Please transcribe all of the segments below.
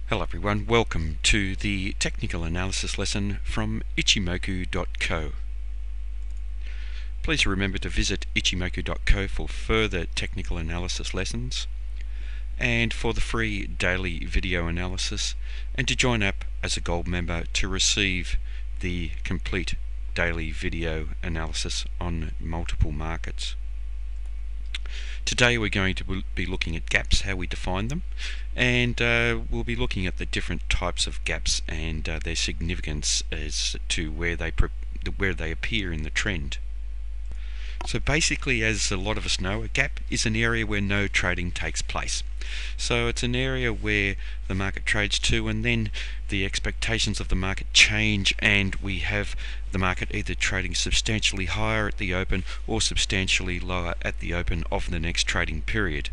Hello everyone, welcome to the technical analysis lesson from Ichimoku.co. Please remember to visit Ichimoku.co for further technical analysis lessons and for the free daily video analysis, and to join up as a gold member to receive the complete daily video analysis on multiple markets. Today we're going to be looking at gaps, how we define them, and we'll be looking at the different types of gaps and their significance as to where they appear in the trend. So basically, as a lot of us know, a gap is an area where no trading takes place. So it's an area where the market trades to, and then the expectations of the market change, and we have the market either trading substantially higher at the open or substantially lower at the open of the next trading period.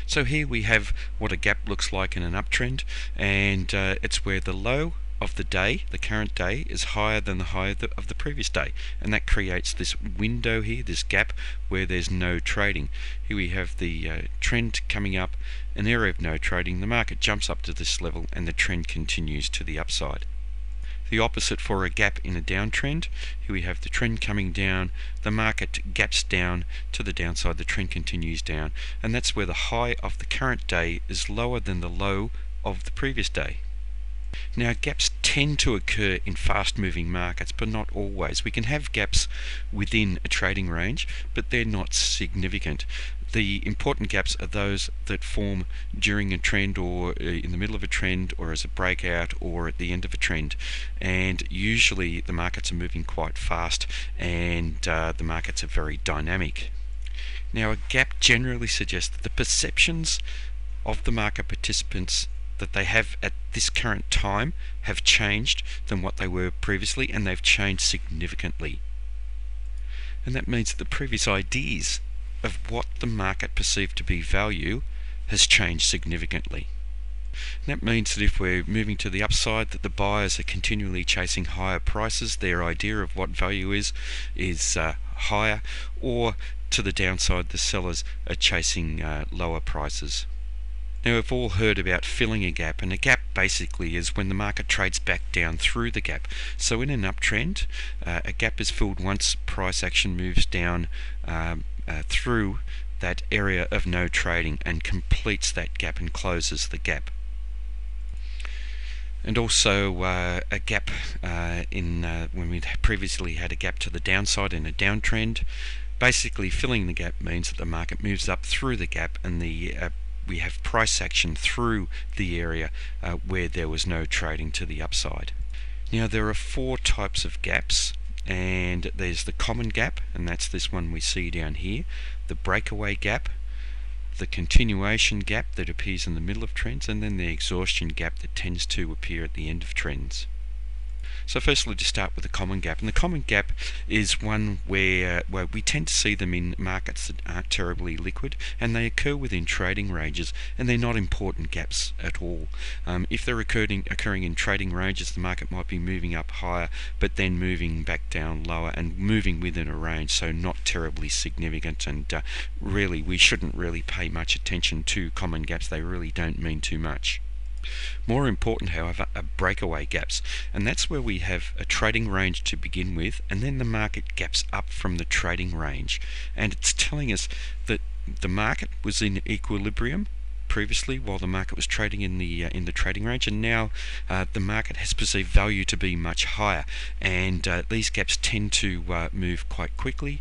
So here we have what a gap looks like in an uptrend, and it's where the low of the day, the current day, is higher than the high of the previous day, and that creates this window here, this gap, where there's no trading. Here we have the trend coming up, an area of no trading, the market jumps up to this level and the trend continues to the upside. The opposite for a gap in a downtrend, here we have the trend coming down, the market gaps down to the downside, the trend continues down, and that's where the high of the current day is lower than the low of the previous day. Now, gaps tend to occur in fast-moving markets, but not always. We can have gaps within a trading range, but they're not significant. The important gaps are those that form during a trend, or in the middle of a trend, or as a breakout, or at the end of a trend. And usually the markets are moving quite fast, and the markets are very dynamic. Now, a gap generally suggests that the perceptions of the market participants that they have at this current time have changed than what they were previously, and they've changed significantly. And that means that the previous ideas of what the market perceived to be value has changed significantly. And that means that if we're moving to the upside, that the buyers are continually chasing higher prices, their idea of what value is higher, or to the downside, the sellers are chasing lower prices. Now, we've all heard about filling a gap, and a gap basically is when the market trades back down through the gap. So in an uptrend, a gap is filled once price action moves down through that area of no trading and completes that gap and closes the gap. And also a gap when we previously had a gap to the downside in a downtrend, basically filling the gap means that the market moves up through the gap, and we have price action through the area where there was no trading to the upside. Now, there are four types of gaps, and there's the common gap, and that's this one we see down here, the breakaway gap, the continuation gap that appears in the middle of trends, and then the exhaustion gap that tends to appear at the end of trends. So firstly, to start with the common gap, and the common gap is one where we tend to see them in markets that aren't terribly liquid, and they occur within trading ranges, and they're not important gaps at all. If they're occurring in trading ranges, the market might be moving up higher, but then moving back down lower and moving within a range, so not terribly significant, and really we shouldn't really pay much attention to common gaps. They really don't mean too much. More important, however, are breakaway gaps, and that's where we have a trading range to begin with, and then the market gaps up from the trading range, and it's telling us that the market was in equilibrium previously while the market was trading in the trading range, and now the market has perceived value to be much higher, and these gaps tend to move quite quickly.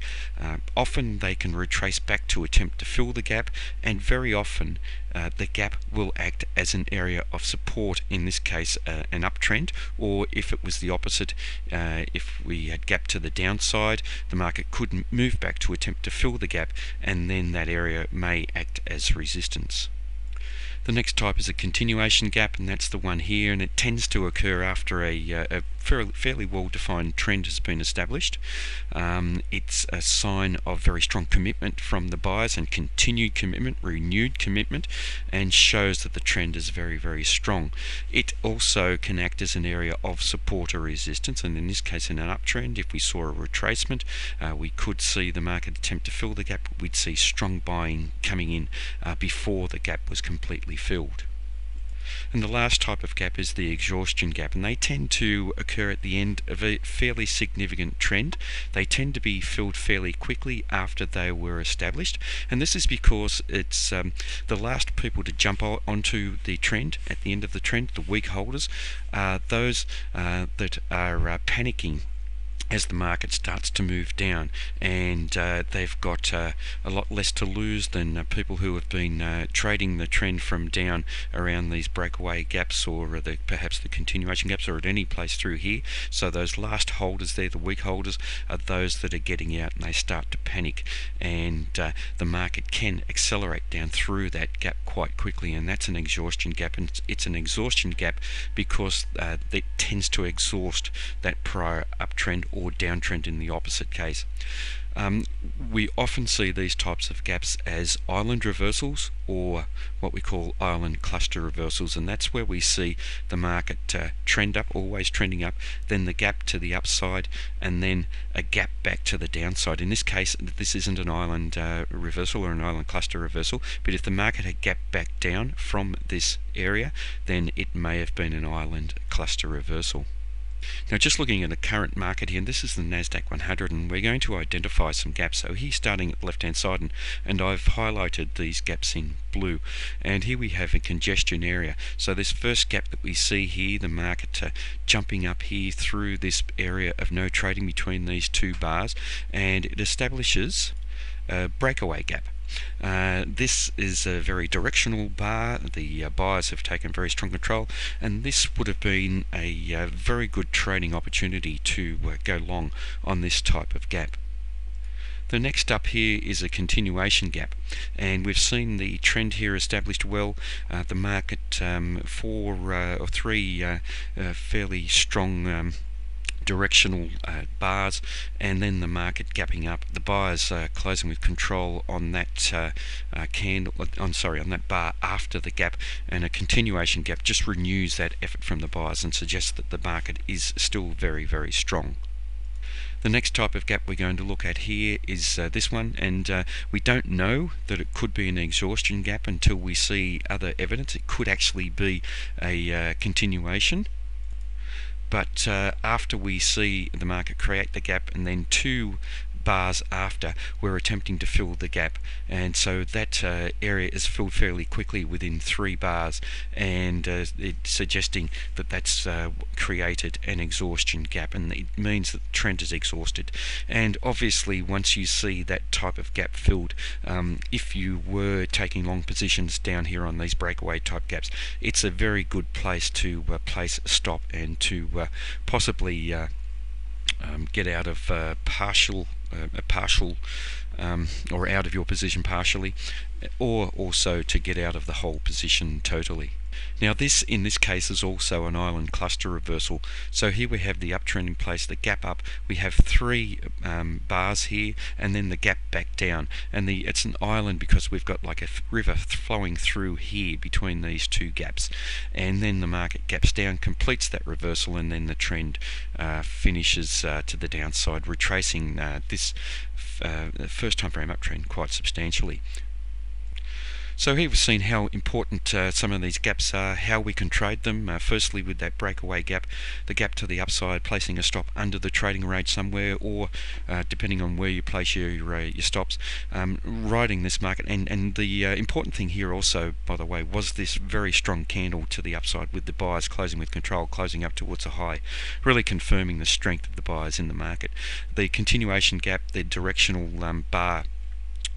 Often they can retrace back to attempt to fill the gap, and very often the gap will act as an area of support, in this case an uptrend, or if it was the opposite, if we had gap to the downside, the market could move back to attempt to fill the gap, and then that area may act as resistance. The next type is a continuation gap, and that's the one here, and it tends to occur after a fairly well-defined trend has been established. It's a sign of very strong commitment from the buyers and continued commitment, renewed commitment, and shows that the trend is very, very strong. It also can act as an area of support or resistance, and in this case, in an uptrend, if we saw a retracement, we could see the market attempt to fill the gap. We'd see strong buying coming in before the gap was completely filled. And the last type of gap is the exhaustion gap, and they tend to occur at the end of a fairly significant trend. They tend to be filled fairly quickly after they were established, and this is because it's the last people to jump onto the trend at the end of the trend, the weak holders, are those that are panicking as the market starts to move down, and they've got a lot less to lose than people who have been trading the trend from down around these breakaway gaps, or perhaps the continuation gaps, or at any place through here. So those last holders there, the weak holders, are those that are getting out and they start to panic, and the market can accelerate down through that gap quite quickly, and that's an exhaustion gap. And it's an exhaustion gap because it tends to exhaust that prior uptrend or downtrend in the opposite case. We often see these types of gaps as island reversals, or what we call island cluster reversals, and that's where we see the market trend up, always trending up, then the gap to the upside, and then a gap back to the downside. In this case, this isn't an island reversal or an island cluster reversal, but if the market had gapped back down from this area, then it may have been an island cluster reversal. Now, just looking at the current market here, and this is the Nasdaq 100, and we're going to identify some gaps. So here's starting at the left hand side, and I've highlighted these gaps in blue, and here we have a congestion area. So this first gap that we see here, the market jumping up here through this area of no trading between these two bars, and it establishes a breakaway gap. This is a very directional bar. The buyers have taken very strong control, and this would have been a very good trading opportunity to go long on this type of gap. The next up here is a continuation gap, and we've seen the trend here established well. The market four or three fairly strong directional bars, and then the market gapping up. The buyers closing with control on that on that bar after the gap, and a continuation gap just renews that effort from the buyers and suggests that the market is still very, very strong. The next type of gap we're going to look at here is this one, and we don't know that it could be an exhaustion gap until we see other evidence. It could actually be a continuation. But after we see the market create the gap, and then two bars after, we're attempting to fill the gap, and so that area is filled fairly quickly within 3 bars, and it's suggesting that that's created an exhaustion gap, and it means that the trend is exhausted. And obviously, once you see that type of gap filled, if you were taking long positions down here on these breakaway type gaps, it's a very good place to place a stop and to possibly get out of a partial or out of your position partially, or also to get out of the whole position totally. Now this, in this case, is also an island cluster reversal. So here we have the uptrend in place, the gap up, we have 3 bars here, and then the gap back down, and it's an island because we've got like a river flowing through here between these 2 gaps, and then the market gaps down, completes that reversal, and then the trend finishes to the downside, retracing this first time frame uptrend quite substantially. So here we've seen how important some of these gaps are, how we can trade them. Firstly, with that breakaway gap, the gap to the upside, placing a stop under the trading range somewhere, or depending on where you place your stops, riding this market. And the important thing here also, by the way, was this very strong candle to the upside, with the buyers closing with control, closing up towards a high, really confirming the strength of the buyers in the market. The continuation gap, the directional bar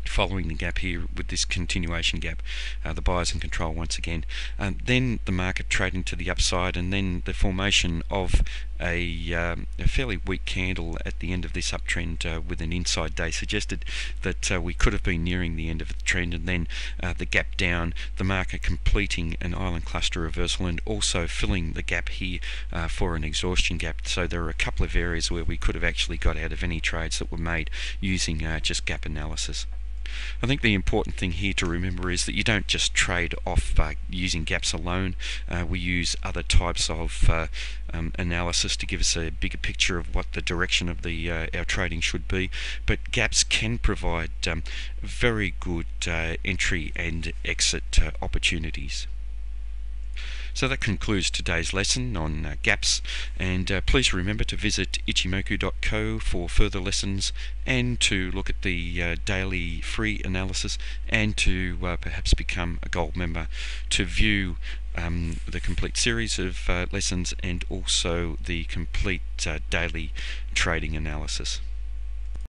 following the gap here with this continuation gap, the buyers in control once again. Then the market trading to the upside, and then the formation of a fairly weak candle at the end of this uptrend with an inside day suggested that we could have been nearing the end of the trend, and then the gap down, the market completing an island cluster reversal and also filling the gap here for an exhaustion gap. So there are a couple of areas where we could have actually got out of any trades that were made using just gap analysis. I think the important thing here to remember is that you don't just trade off using gaps alone. We use other types of analysis to give us a bigger picture of what the direction of our trading should be, but gaps can provide very good entry and exit opportunities. So that concludes today's lesson on gaps, and please remember to visit ichimoku.co for further lessons and to look at the daily free analysis, and to perhaps become a gold member to view the complete series of lessons and also the complete daily trading analysis.